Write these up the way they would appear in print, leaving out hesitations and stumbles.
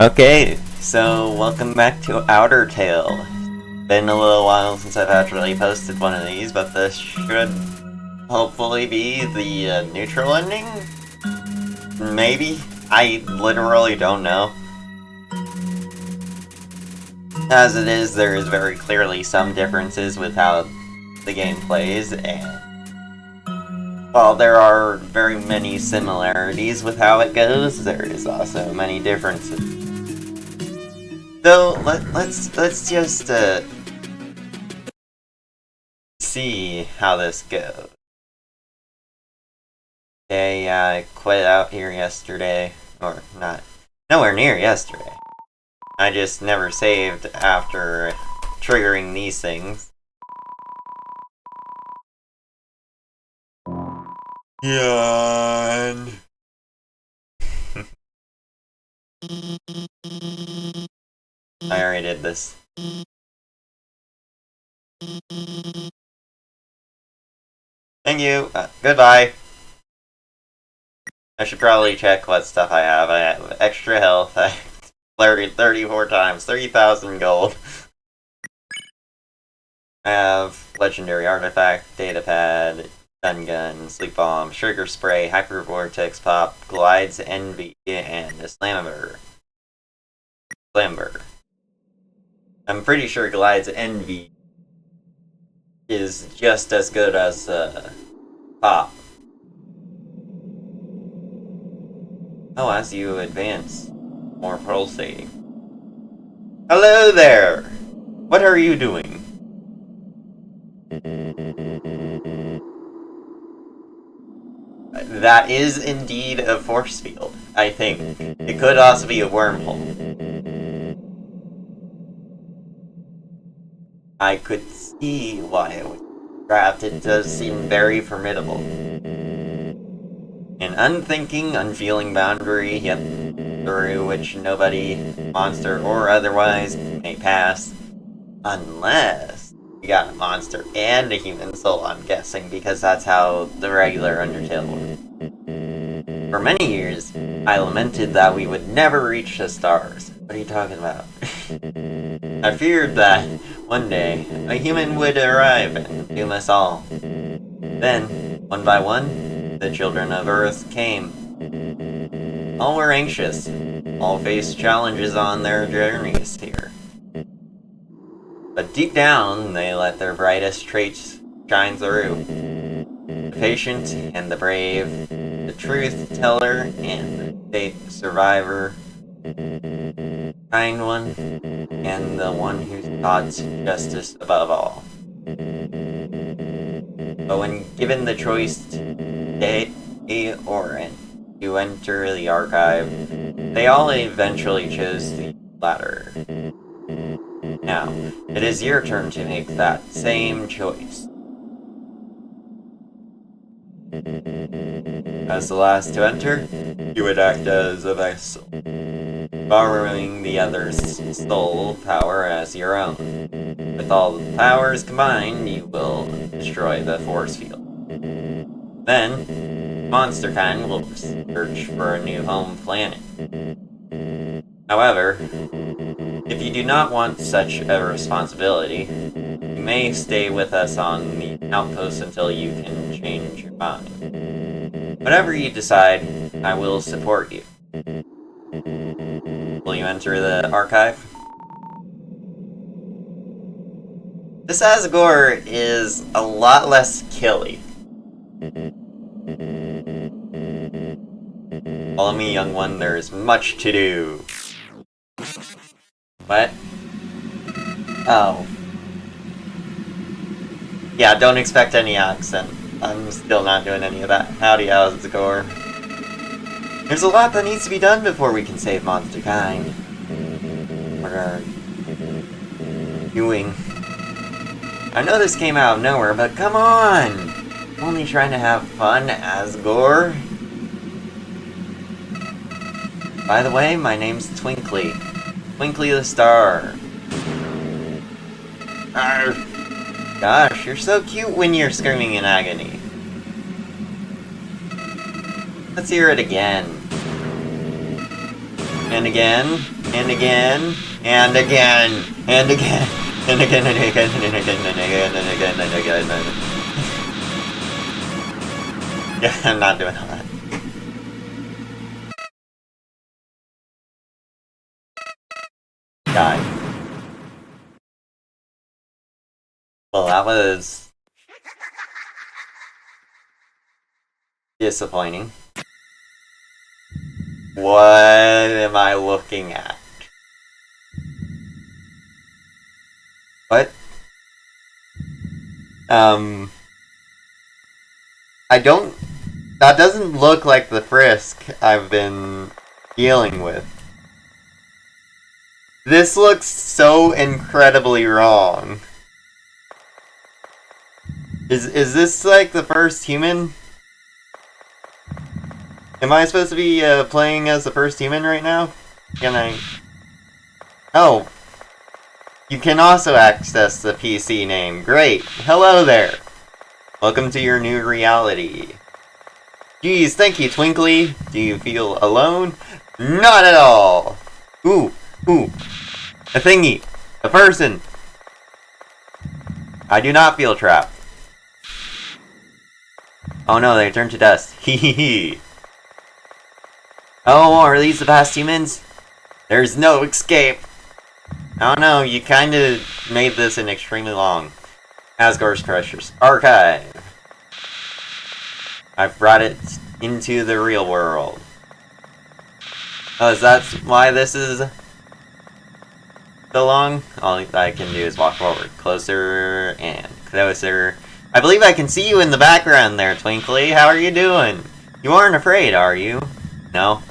Okay, so welcome back to Outertale. Been a little while since I've actually posted one of these, but this should hopefully be the neutral ending? Maybe? I literally don't know. As it is, there is very clearly some differences with how the game plays, and while there are very many similarities with how it goes, there is also many differences. So let's just see how this goes. Okay, I quit out here yesterday, or not, nowhere near yesterday. I just never saved after triggering these things. Yawn. I already did this. Thank you. Goodbye. I should probably check what stuff I have. I have extra health. I flirted 34 times, 30,000 gold. I have legendary artifact, data pad, stun gun, sleep bomb, sugar spray, hyper vortex pop, glides envy, and a slammer. I'm pretty sure glides envy is just as good as pop. Oh, as you advance, more pulsating. Hello there! What are you doing? That is indeed a force field, I think. It could also be a wormhole. I could see why it was trapped. It does seem very formidable. An unthinking, unfeeling boundary, yet through which nobody, monster or otherwise, may pass. Unless you got a monster and a human soul, I'm guessing, because that's how the regular Undertale works. For many years, I lamented that we would never reach the stars. What are you talking about? I feared that, one day, a human would arrive and doom us all. Then, one by one, the children of Earth came. All were anxious. All faced challenges on their journeys here. But deep down, they let their brightest traits shine through. The patient and the brave, the truth teller and the fate survivor, kind one, and the one who sought justice above all. But when given the choice to stay or to enter the archive, they all eventually chose the latter. Now, it is your turn to make that same choice. As the last to enter, you would act as a vessel, borrowing the other's soul power as your own. With all the powers combined, you will destroy the force field. Then, monster kind will search for a new home planet. However, if you do not want such a responsibility, you may stay with us on the outpost until you can change your mind. Whatever you decide, I will support you. Will you enter the archive? This Asgore is a lot less killy. Follow me, young one, there's much to do. What? Oh. Yeah, don't expect any accent. I'm still not doing any of that. Howdy, how's it going? There's a lot that needs to be done before we can save monster kind. What are you doing? I know this came out of nowhere, but come on! I'm only trying to have fun, Asgore. By the way, my name's Twinkly. Twinkly the Star. Gosh, you're so cute when you're screaming in agony. Let's hear it again. And again, and again, and again, and again, and again, and again, and again, and again, and again, and again, and again. Yeah, I'm not doing all that. Die. Well, that was disappointing. What am I looking at? What? I don't... That doesn't look like the Frisk I've been dealing with. This looks so incredibly wrong. Is this like the first human? Am I supposed to be playing as the first human right now? Can I... Oh. You can also access the PC name. Great. Hello there. Welcome to your new reality. Geez, thank you, Twinkly. Do you feel alone? Not at all. Ooh. A thingy. A person. I do not feel trapped. Oh no, they turned to dust. Hee hee hee. Oh, are these the past humans? There's no escape. I don't know, you kinda made this an extremely long. Asgard's Treasures Archive. I've brought it into the real world. Oh, is that why this is so long? All I can do is walk forward. Closer and closer. I believe I can see you in the background there, Twinkly. How are you doing? You aren't afraid, are you? No.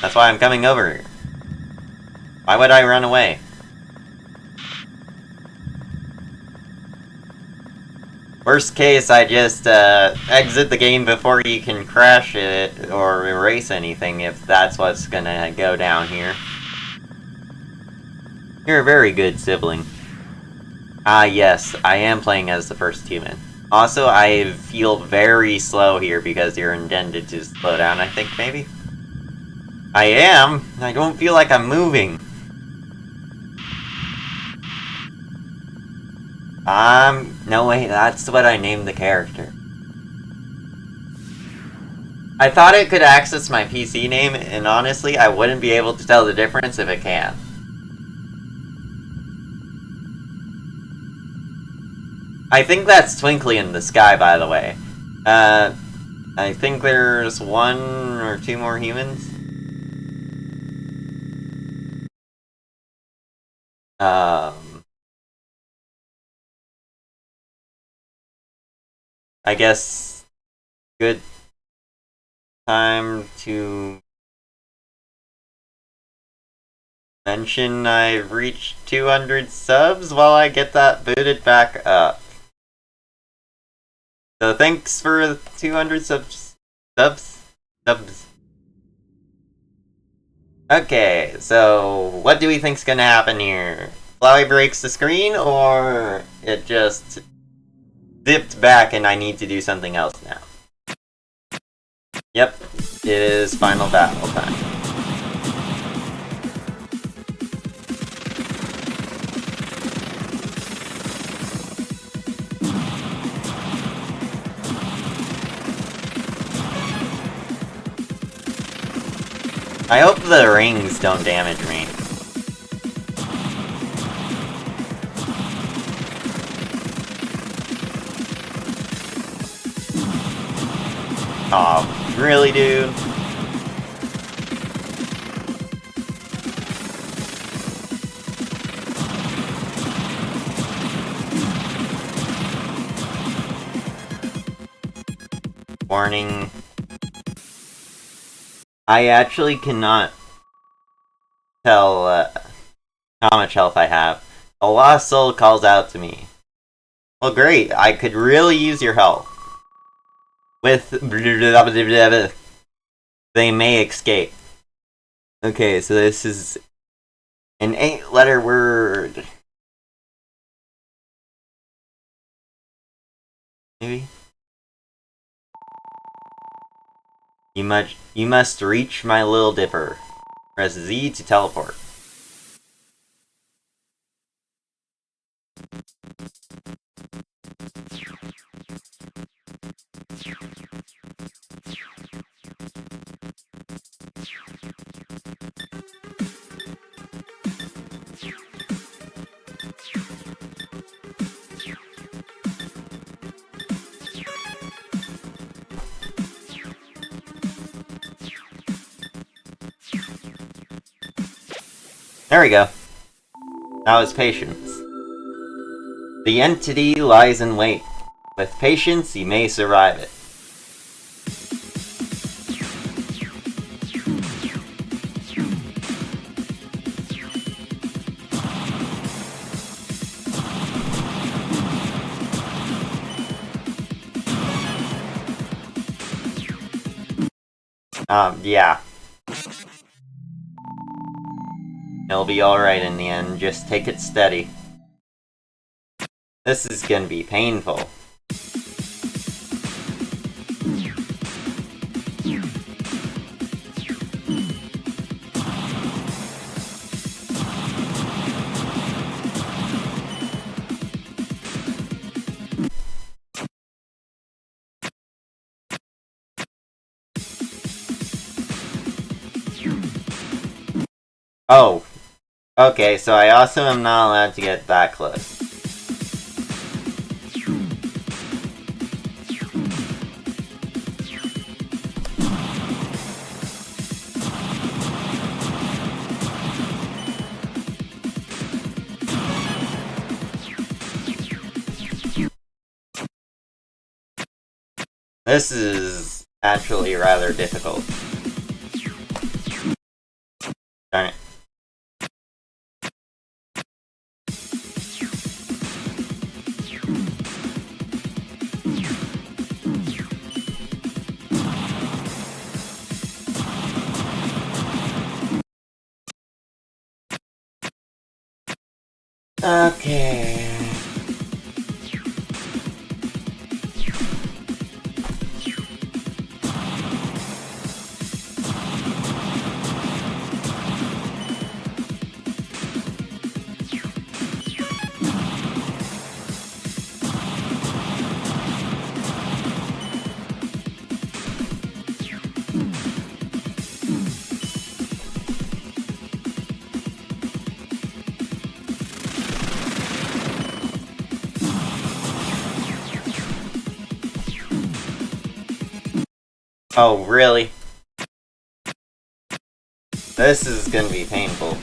That's why I'm coming over here. Why would I run away? Worst case, I just exit the game before you can crash it or erase anything if that's what's gonna go down here. You're a very good sibling. Ah yes, I am playing as the first human. Also, I feel very slow here because you're intended to slow down, I think, maybe? I am? I don't feel like I'm moving. No wait, that's what I named the character. I thought it could access my PC name, and honestly, I wouldn't be able to tell the difference if it can. I think that's Twinkly in the sky, by the way. I think there's one or two more humans. I guess good time to mention I've reached 200 subs while I get that booted back up. So thanks for 200 subs. Okay, so what do we think's gonna happen here? Flowey breaks the screen, or it just zipped back and I need to do something else now? Yep, it is final battle time. I hope the rings don't damage me. Aw, really, dude? Warning. I actually cannot tell how much health I have. A lost soul calls out to me. Well, great. I could really use your help. With they may escape. Okay, so this is an 8-letter word. Maybe? You must reach my Little Dipper. Press Z to teleport. There we go. Now it's patience. The entity lies in wait. With patience, you may survive it. Yeah. It'll be alright in the end, just take it steady. This is gonna be painful. Oh. Okay, so I also am not allowed to get that close. This is actually rather difficult. Darn it. Okay. Oh, really? This is gonna be painful.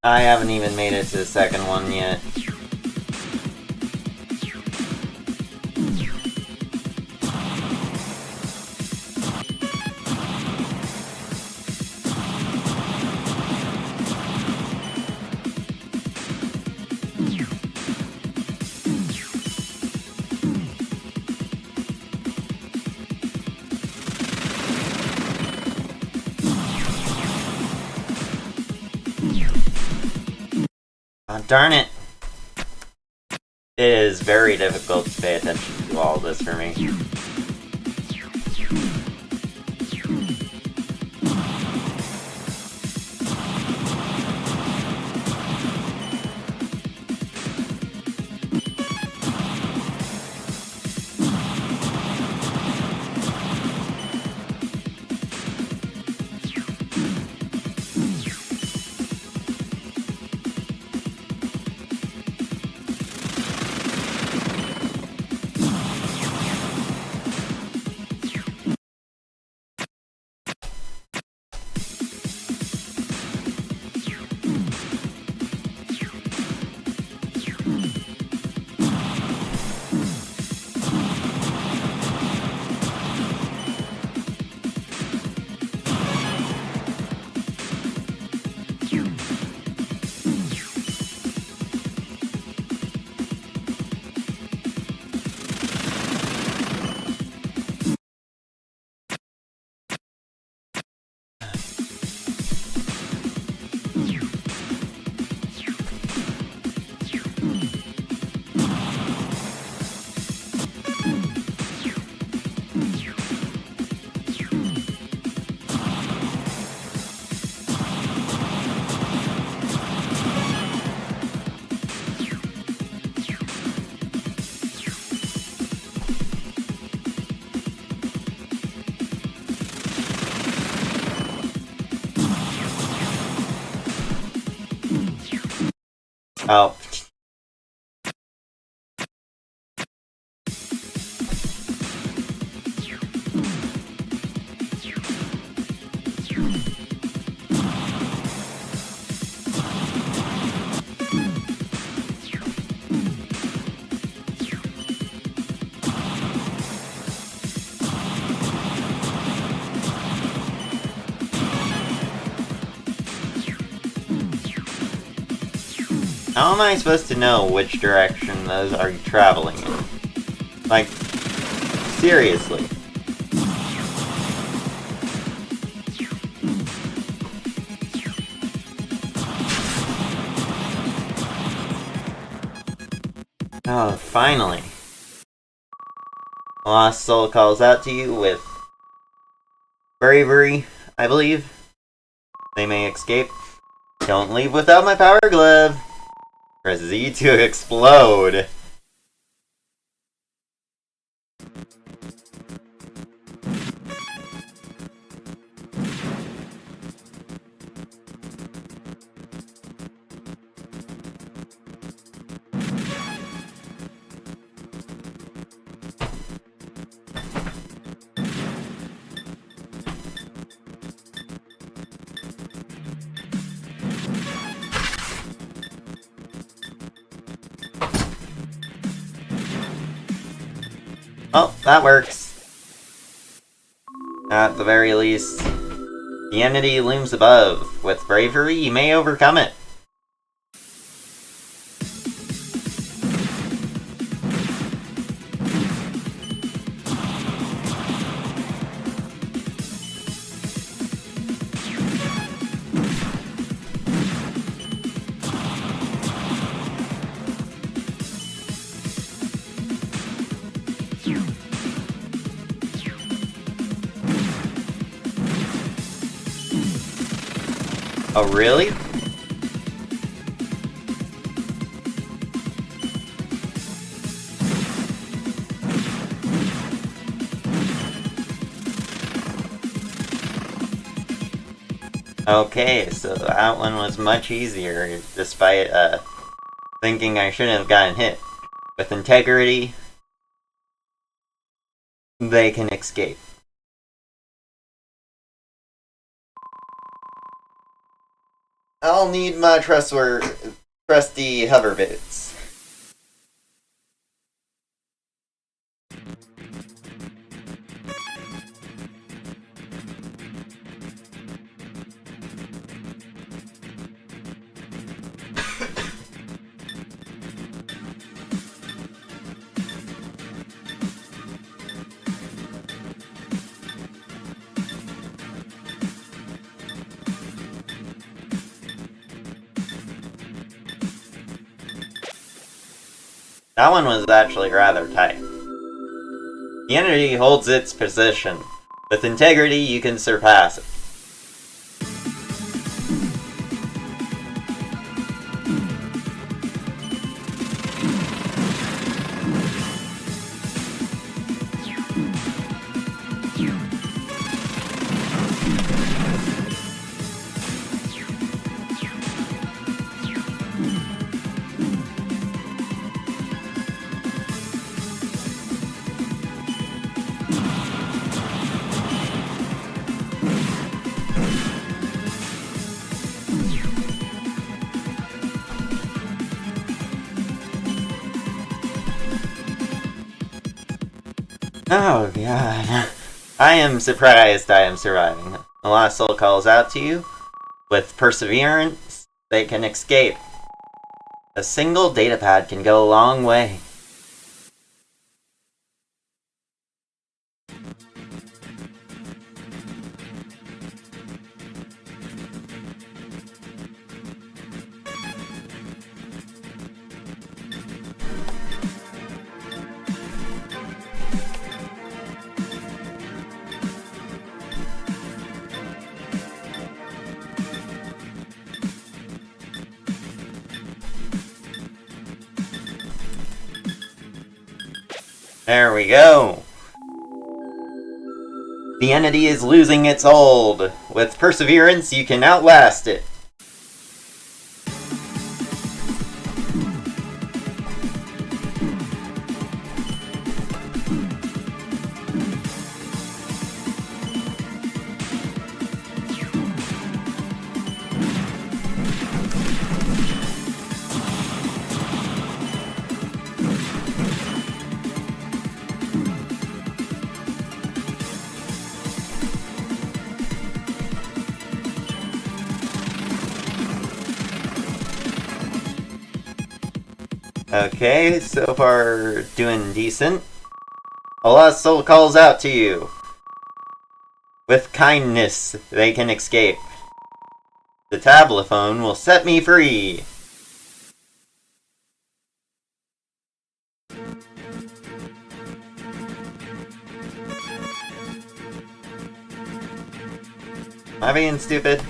I haven't even made it to the second one yet. Darn it! It is very difficult to pay attention to all this for me. Oh. How am I supposed to know which direction those are traveling in? Like, seriously. Oh, finally. A lost soul calls out to you with bravery, I believe. They may escape. Don't leave without my power glove. Press Z to explode. Oh, that works. At the very least, the entity looms above. With bravery, you may overcome it. Oh, really? Okay, so that one was much easier, despite, thinking I shouldn't have gotten hit. With integrity, they can escape. I'll need my trusty hover bits. That one was actually rather tight. The entity holds its position. With integrity, you can surpass it. Oh god. I am surprised I am surviving. A lost soul calls out to you. With perseverance, they can escape. A single datapad can go a long way. There we go! The entity is losing its hold. With perseverance, you can outlast it. Okay, so far doing decent. A lost soul calls out to you. With kindness, they can escape. The tablephone will set me free. Am I being stupid?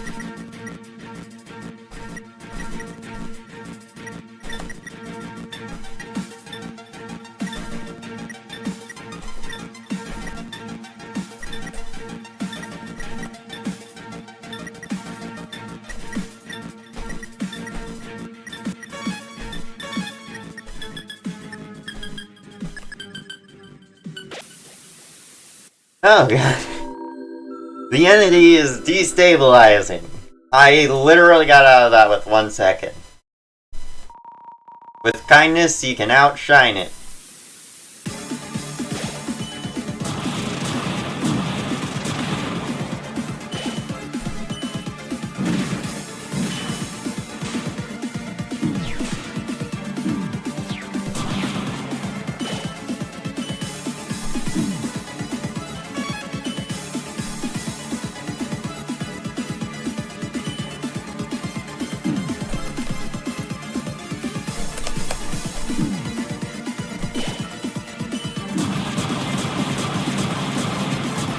Oh god. The entity is destabilizing. I literally got out of that with 1 second. With kindness, you can outshine it.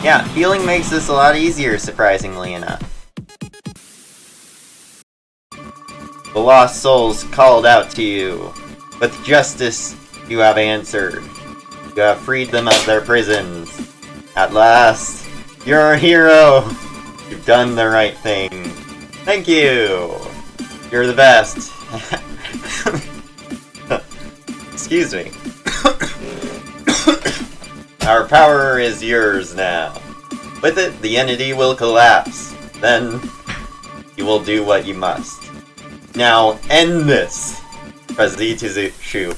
Yeah, healing makes this a lot easier, surprisingly enough. The lost souls called out to you. With justice, you have answered. You have freed them of their prisons. At last, you're a hero! You've done the right thing. Thank you! You're the best. Excuse me. Our power is yours now. With it, the entity will collapse. Then, you will do what you must. Now, end this! Press Z to shoot.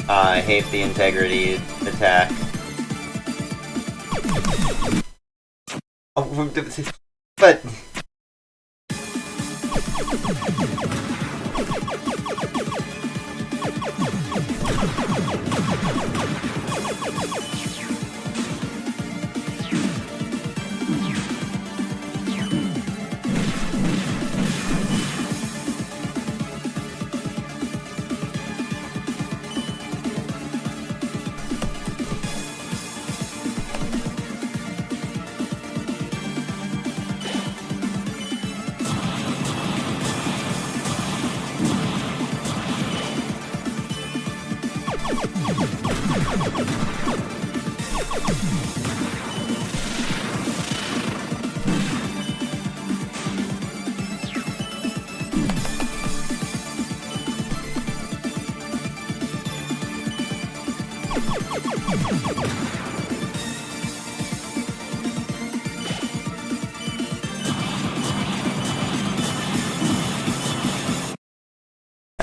I hate the integrity attack. Oh, but...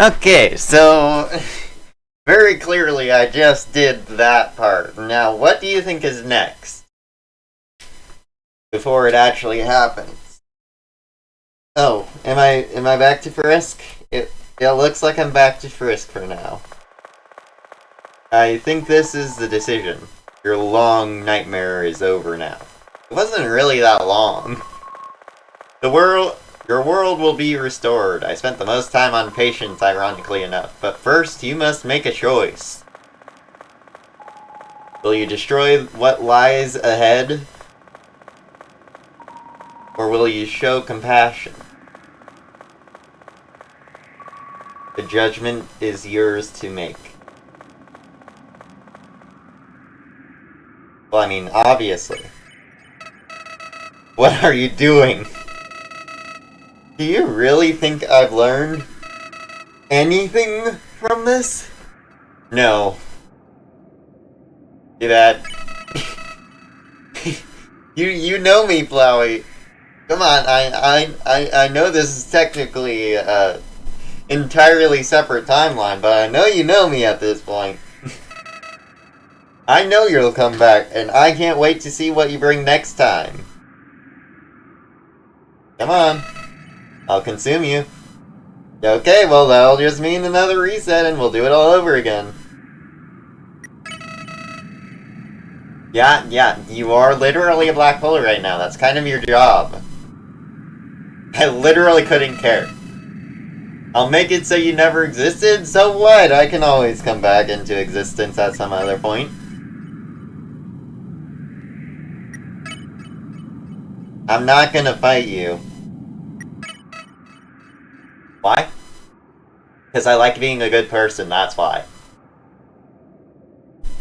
Okay, so very clearly I just did that part. Now, what do you think is next? Before it actually happens. Oh, am I back to Frisk? It looks like I'm back to Frisk for now. I think this is the decision. Your long nightmare is over now. It wasn't really that long. Your world will be restored. I spent the most time on patience, ironically enough. But first, you must make a choice. Will you destroy what lies ahead? Or will you show compassion? The judgment is yours to make. Well, I mean, obviously. What are you doing? Do you really think I've learned anything from this? No. Do that. You know me, Flowey. Come on, I know this is technically entirely separate timeline, but I know you know me at this point. I know you'll come back, and I can't wait to see what you bring next time. Come on. I'll consume you. Okay, well that'll just mean another reset and we'll do it all over again. Yeah, you are literally a black hole right now. That's kind of your job. I literally couldn't care. I'll make it so you never existed, so what? I can always come back into existence at some other point. I'm not gonna fight you. Why? Because I like being a good person, that's why.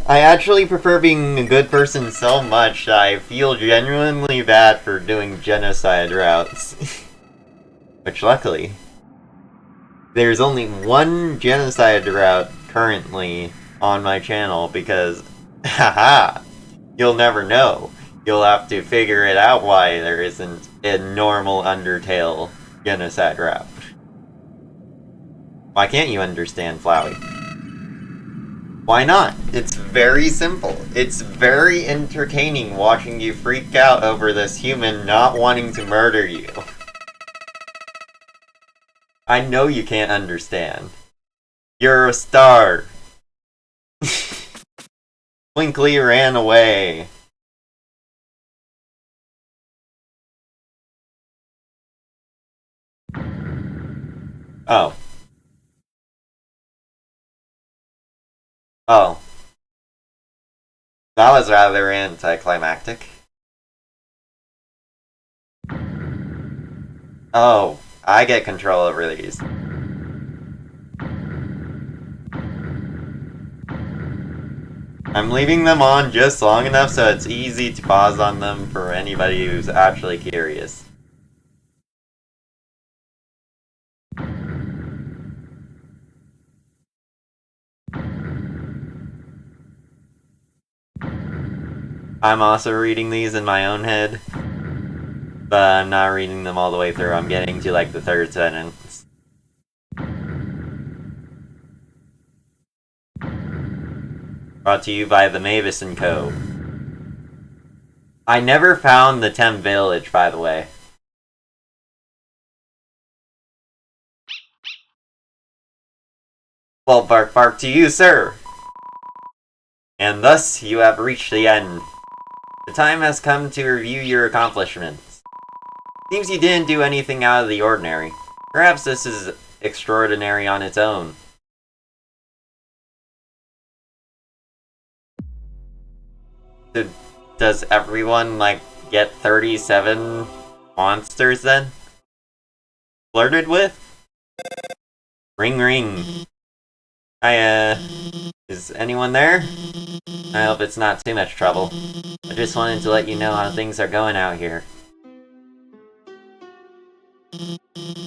I actually prefer being a good person so much that I feel genuinely bad for doing genocide routes. Which, luckily, there's only one genocide route currently on my channel because, haha, you'll never know. You'll have to figure it out why there isn't a normal Undertale genocide route. Why can't you understand, Flowey? Why not? It's very simple. It's very entertaining watching you freak out over this human not wanting to murder you. I know you can't understand. You're a star. Twinkly ran away. Oh. Oh. That was rather anticlimactic. Oh, I get control over these. I'm leaving them on just long enough so it's easy to pause on them for anybody who's actually curious. I'm also reading these in my own head, but I'm not reading them all the way through. I'm getting to like the third sentence. Brought to you by the Mavis & Co. I never found the Tem Village, by the way. Well, bark bark to you, sir! And thus, you have reached the end. The time has come to review your accomplishments. Seems you didn't do anything out of the ordinary. Perhaps this is extraordinary on its own. Does everyone, like, get 37 monsters then? Flirted with? Ring ring. Hi, is anyone there? I hope it's not too much trouble. I just wanted to let you know how things are going out here.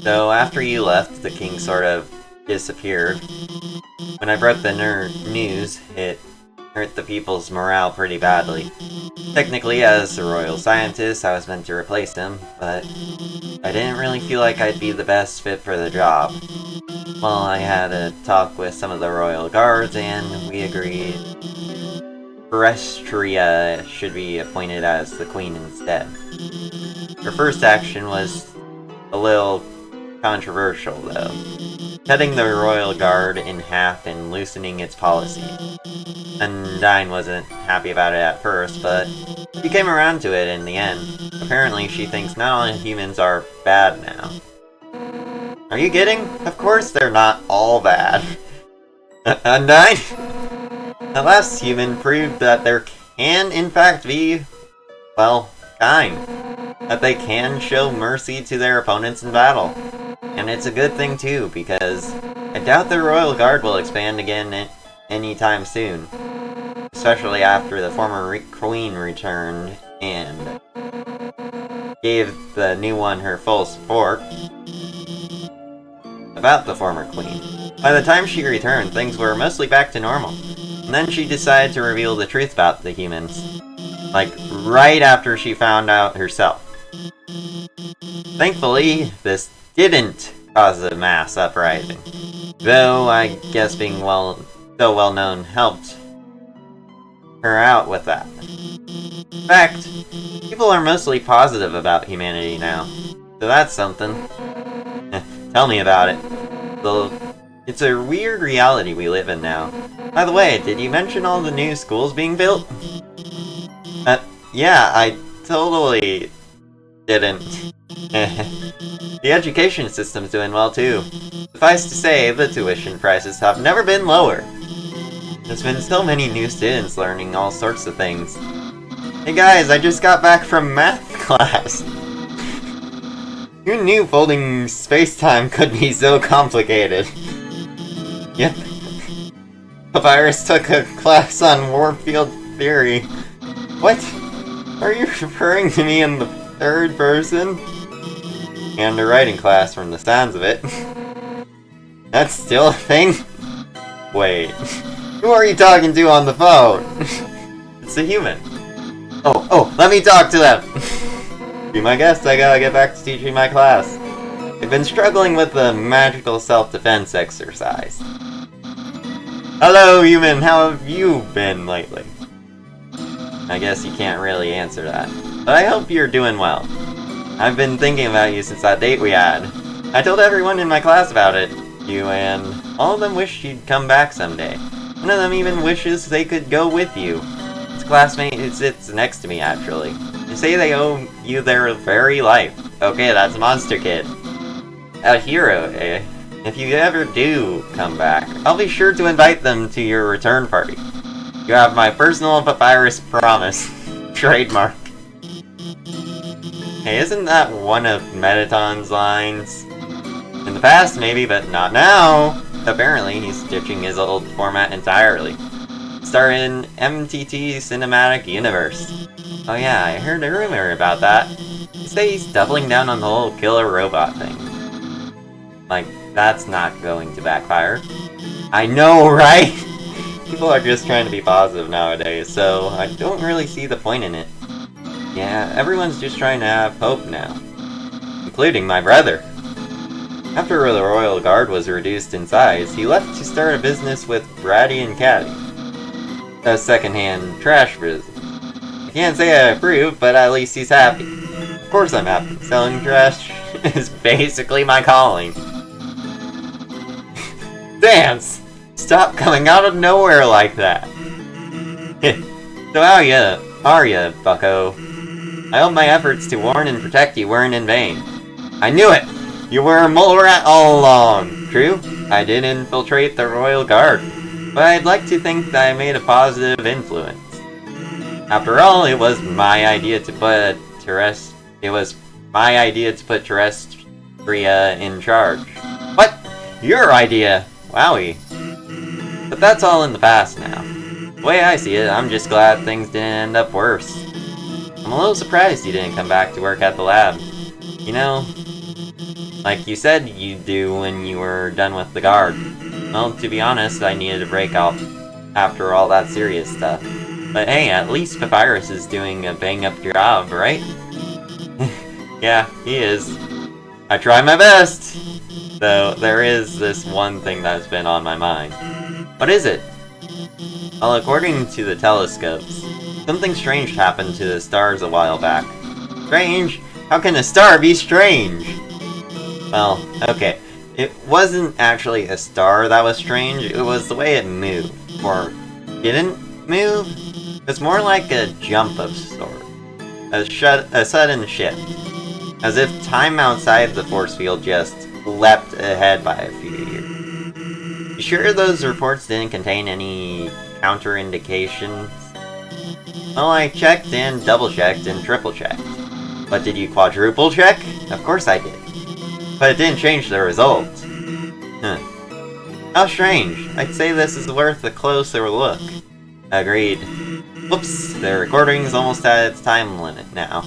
So after you left, the king sort of disappeared. When I broke the news, it hurt the people's morale pretty badly. Technically, as a royal scientist, I was meant to replace him, but I didn't really feel like I'd be the best fit for the job. Well, I had a talk with some of the royal guards, and we agreed Terrestria should be appointed as the queen instead. Her first action was a little controversial, though. Cutting the royal guard in half and loosening its policy. Undyne wasn't happy about it at first, but she came around to it in the end. Apparently, she thinks not all humans are bad now. Are you kidding? Of course they're not all bad. Undyne? The last human proved that there can, in fact, be, well, kind. That they can show mercy to their opponents in battle. And it's a good thing too, because I doubt the Royal Guard will expand again anytime soon. Especially after the former queen returned and gave the new one her full support. About the former queen. By the time she returned, things were mostly back to normal. And then she decided to reveal the truth about the humans. Like, right after she found out herself. Thankfully, this didn't cause a mass uprising. Though, I guess being so well known helped her out with that. In fact, people are mostly positive about humanity now. So that's something. Tell me about it. It's a weird reality we live in now. By the way, did you mention all the new schools being built? Yeah, I totally didn't. The education system's doing well too. Suffice to say, the tuition prices have never been lower. There's been so many new students learning all sorts of things. Hey guys, I just got back from math class. Who knew folding space-time could be so complicated? Yep. Papyrus took a class on warp field theory. What? Are you referring to me in the third person? And a writing class from the sounds of it. That's still a thing? Wait. Who are you talking to on the phone? It's a human. Oh, let me talk to them! Be my guest, I gotta get back to teaching my class. I've been struggling with the magical self-defense exercise. Hello, human, how have you been lately? I guess you can't really answer that. But I hope you're doing well. I've been thinking about you since that date we had. I told everyone in my class about it. You and all of them wish you'd come back someday. One of them even wishes they could go with you. His classmate sits next to me, actually. They say they owe you their very life. Okay, that's Monster Kid. A hero, eh? If you ever do come back, I'll be sure to invite them to your return party. You have my personal Papyrus promise. Trademark. Hey, isn't that one of Metaton's lines? In the past, maybe, but not now! Apparently, he's ditching his old format entirely. Star in MTT Cinematic Universe. Oh yeah, I heard a rumor about that. They say he's doubling down on the whole killer robot thing. Like, that's not going to backfire. I know, right? People are just trying to be positive nowadays, so I don't really see the point in it. Yeah, everyone's just trying to have hope now. Including my brother. After the Royal Guard was reduced in size, he left to start a business with Bratty and Caddy. A second-hand trash business. I can't say I approve, but at least he's happy. Of course I'm happy. Selling trash is basically my calling. Dance! Stop coming out of nowhere like that! So how are ya, bucko? I hope my efforts to warn and protect you weren't in vain. I knew it! You were a mole rat all along! True, I did infiltrate the Royal Guard, but I'd like to think that I made a positive influence. After all, it was my idea to put Terrestria in charge. What? Your idea? Wowie. But that's all in the past now. The way I see it, I'm just glad things didn't end up worse. I'm a little surprised you didn't come back to work at the lab. You know, like you said you'd do when you were done with the guard. Well, to be honest, I needed a break after all that serious stuff. But hey, at least Papyrus is doing a bang-up job, right? Yeah, he is. I try my best! Though, there is this one thing that's been on my mind. What is it? Well, according to the telescopes, something strange happened to the stars a while back. Strange? How can a star be strange? Well, okay. It wasn't actually a star that was strange, it was the way it moved. Or didn't move? It's more like a jump of sort. A sudden shift. As if time outside the force field just leapt ahead by a few years. You sure those reports didn't contain any counterindications? Well, I checked and double-checked and triple-checked. But did you quadruple check? Of course I did. But it didn't change the result. Huh. How strange. I'd say this is worth a closer look. Agreed. Whoops, the recording's almost at its time limit now.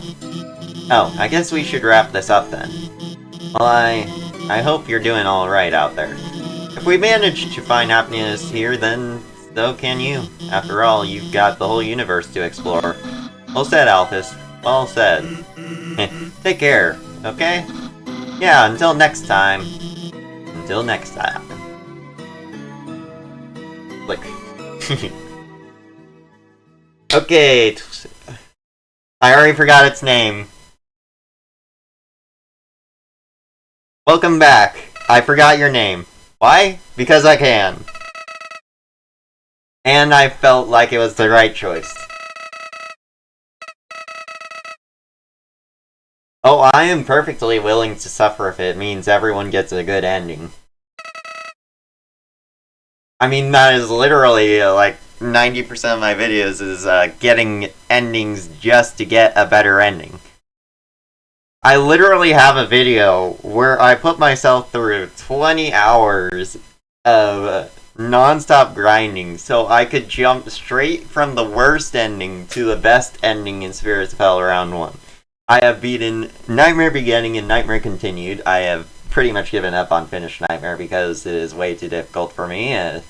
Oh, I guess we should wrap this up then. Well, I hope you're doing alright out there. If we manage to find happiness here, then so can you. After all, you've got the whole universe to explore. Well said, Alphys. Well said. Take care, okay? Yeah, until next time. Until next time. Click. Okay. I already forgot its name. Welcome back. I forgot your name. Why? Because I can. And I felt like it was the right choice. Oh, I am perfectly willing to suffer if it means everyone gets a good ending. I mean, that is literally, like, 90% of my videos is, getting endings just to get a better ending. I literally have a video where I put myself through 20 hours of non-stop grinding so I could jump straight from the worst ending to the best ending in Spirits of Hell Round 1. I have beaten Nightmare Beginning and Nightmare Continued. I have pretty much given up on Finished Nightmare because it is way too difficult for me.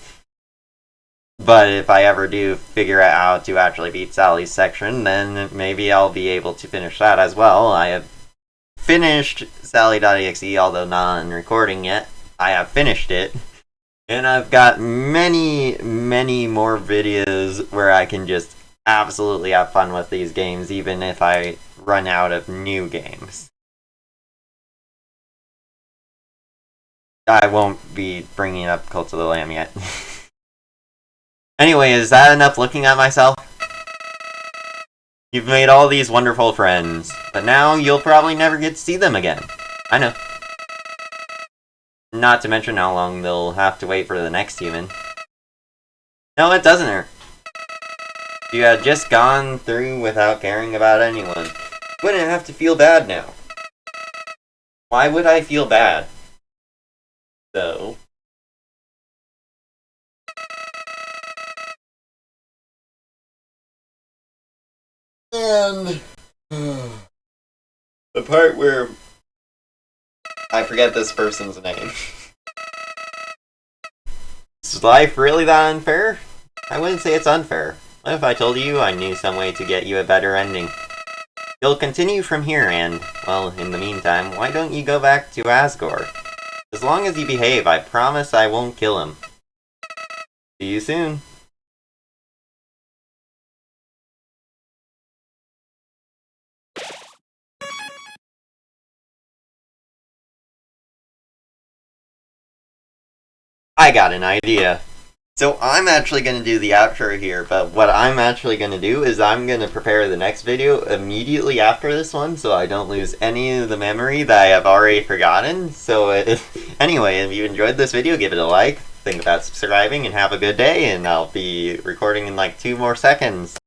But if I ever do figure out how to actually beat Sally's section, then maybe I'll be able to finish that as well. I have finished Sally.exe, although not on recording yet. I have finished it. And I've got many, many more videos where I can just absolutely have fun with these games, even if I run out of new games. I won't be bringing up Cult of the Lamb yet. Anyway, is that enough looking at myself? You've made all these wonderful friends, but now you'll probably never get to see them again. I know. Not to mention how long they'll have to wait for the next human. No, it doesn't hurt. If you had just gone through without caring about anyone, you wouldn't have to feel bad now. Why would I feel bad? So... And... the part where... I forget this person's name. Is life really that unfair? I wouldn't say it's unfair. What if I told you I knew some way to get you a better ending? You'll continue from here and, well, in the meantime, why don't you go back to Asgore? As long as you behave, I promise I won't kill him. See you soon. I got an idea. So I'm actually going to do the outro here, but what I'm actually going to do is I'm going to prepare the next video immediately after this one so I don't lose any of the memory that I have already forgotten. So anyway, if you enjoyed this video, give it a like, think about subscribing, and have a good day, and I'll be recording in like 2 more seconds.